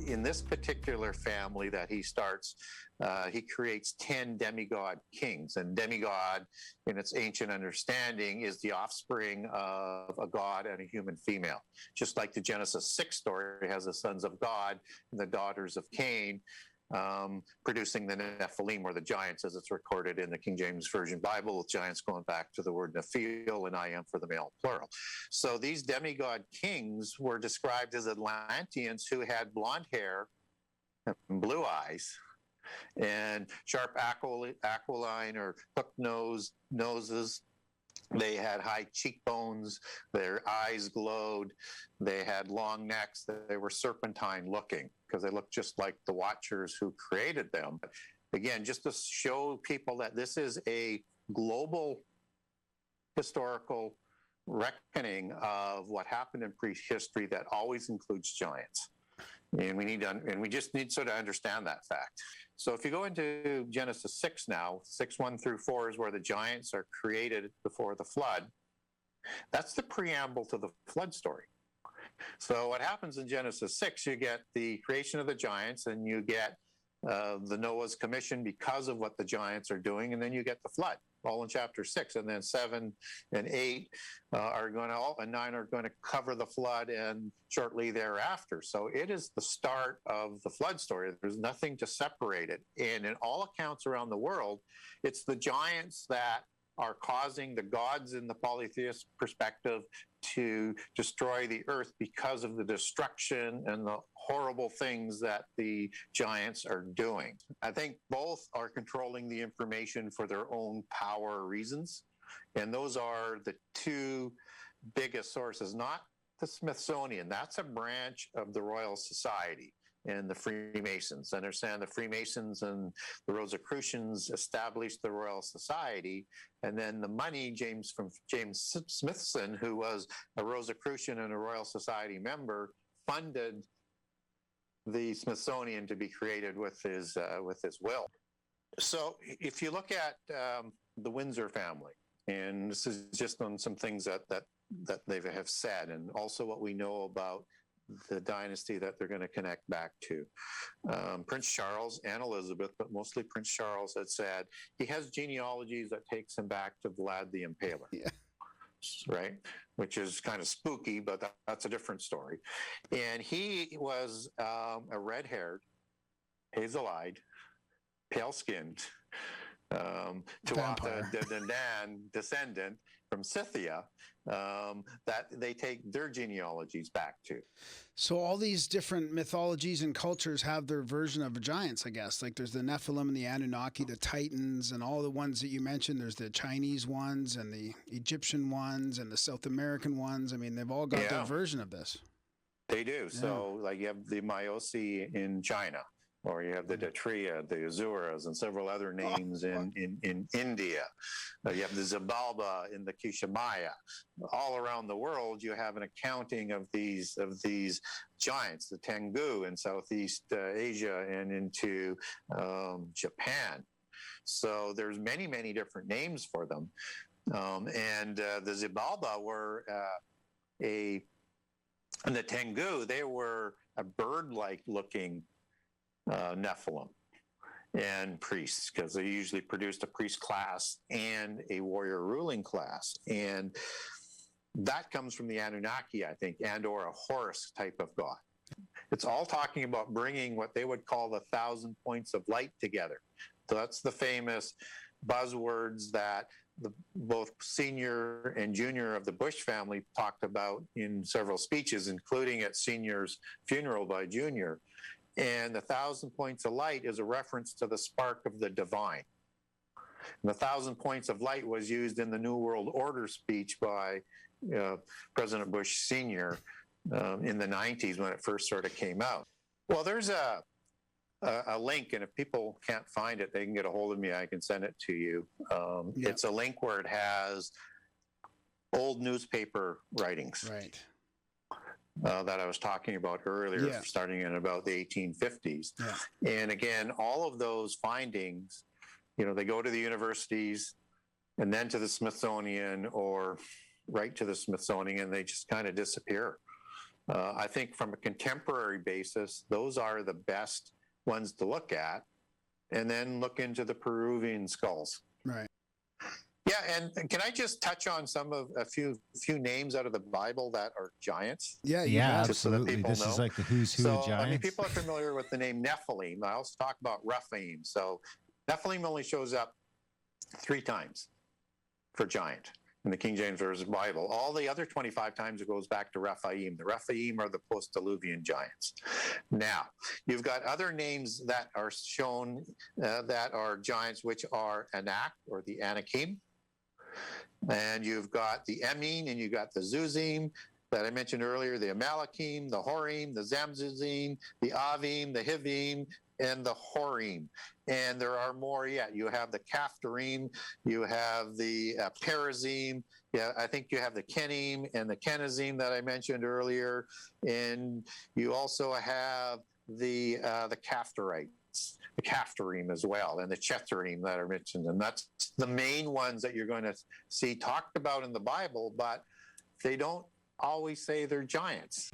in this particular family that he starts, he creates 10 demigod kings. And demigod, in its ancient understanding, is the offspring of a god and a human female. Just like the Genesis 6 story has the sons of God and the daughters of Cain, producing the Nephilim, or the giants, as it's recorded in the King James Version Bible, with giants going back to the word Nephil and I am for the male plural. So these demigod kings were described as Atlanteans who had blonde hair and blue eyes and sharp aquiline or hook noses. They had high cheekbones, their eyes glowed, they had long necks, they were serpentine looking because they looked just like the Watchers who created them. Again, just to show people that this is a global historical reckoning of what happened in prehistory that always includes giants. And we just need to understand that fact. So if you go into Genesis 6 now, 6:1-4 is where the giants are created before the flood. That's the preamble to the flood story. So what happens in Genesis 6, you get the creation of the giants, and you get the Noah's commission because of what the giants are doing, and then you get the flood, all in chapter 6, and then 7 and 8 and 9 are going to cover the flood and shortly thereafter. So it is the start of the flood story. There's nothing to separate it. And in all accounts around the world, it's the giants that are causing the gods in the polytheist perspective to destroy the earth because of the destruction and the horrible things that the giants are doing. I think both are controlling the information for their own power reasons. And those are the two biggest sources, not the Smithsonian. That's a branch of the Royal Society and the Freemasons. Understand the Freemasons and the Rosicrucians established the Royal Society, and then the money, James Smithson, who was a Rosicrucian and a Royal Society member, funded the Smithsonian to be created with his will. So if you look at the Windsor family, and this is just on some things that they have said, and also what we know about the dynasty that they're going to connect back to. Prince Charles and Elizabeth, but mostly Prince Charles, had said he has genealogies that takes him back to Vlad the Impaler. Yeah. Right? Which is kind of spooky, but that's a different story. And he was a red-haired, hazel-eyed, pale-skinned, Tuatha De Danann descendant from Scythia that they take their genealogies back to. So all these different mythologies and cultures have their version of giants, I guess. Like there's the Nephilim and the Anunaki, the Titans, and all the ones that you mentioned. There's the Chinese ones and the Egyptian ones and the South American ones. I mean, they've all got their version of this. They do. Yeah. So like you have the Myosi in China, or you have the Datria, the Azuras, and several other names in India. You have the Zabalba in the Kishamaya. All around the world, you have an accounting of these giants, the Tengu in Southeast Asia and into Japan. So there's many, many different names for them. And the Zabalba were and the Tengu, they were a bird-like looking Nephilim and priests, because they usually produced a priest class and a warrior ruling class, and that comes from the Anunnaki, I think, and or a Horus type of god. It's all talking about bringing what they would call the 1,000 points of light together. So that's the famous buzzwords that both Senior and Junior of the Bush family talked about in several speeches, including at Senior's funeral by Junior. And the 1,000 points of light is a reference to the spark of the divine. And the 1,000 points of light was used in the New World Order speech by President Bush Sr. In the 90s when it first sort of came out. Well, there's a link, and if people can't find it, they can get a hold of me. I can send it to you. It's a link where it has old newspaper writings. Right. That I was talking about earlier, starting in about the 1850s. Yeah. And again, all of those findings, they go to the universities and then to the Smithsonian or right to the Smithsonian, and they just kind of disappear. I think from a contemporary basis, those are the best ones to look at, and then look into the Peruvian skulls. Right. Yeah, and can I just touch on a few names out of the Bible that are giants? Yeah, yeah, just so that absolutely. people This know. is like the who's who of giants. I mean, people are familiar with the name Nephilim. I also talk about Rephaim. So Nephilim only shows up 3 times for giant in the King James Version Bible. All the other 25 times it goes back to Rephaim. The Rephaim are the post-diluvian giants. Now, you've got other names that are shown that are giants, which are Anak, or the Anakim. And you've got the Emin, and you've got the Zuzim that I mentioned earlier, the Amalekim, the Horim, the Zamzuzim, the Avim, the Hivim, and the Horim. And there are more yet. You have the Caphtorim, you have the Perazim, yeah, I think you have the Kenim and the Kenazim that I mentioned earlier. And you also have the Caphtorites, the Caphtorim as well, and the Chetharim that are mentioned. And that's the main ones that you're going to see talked about in the Bible, but they don't always say they're giants.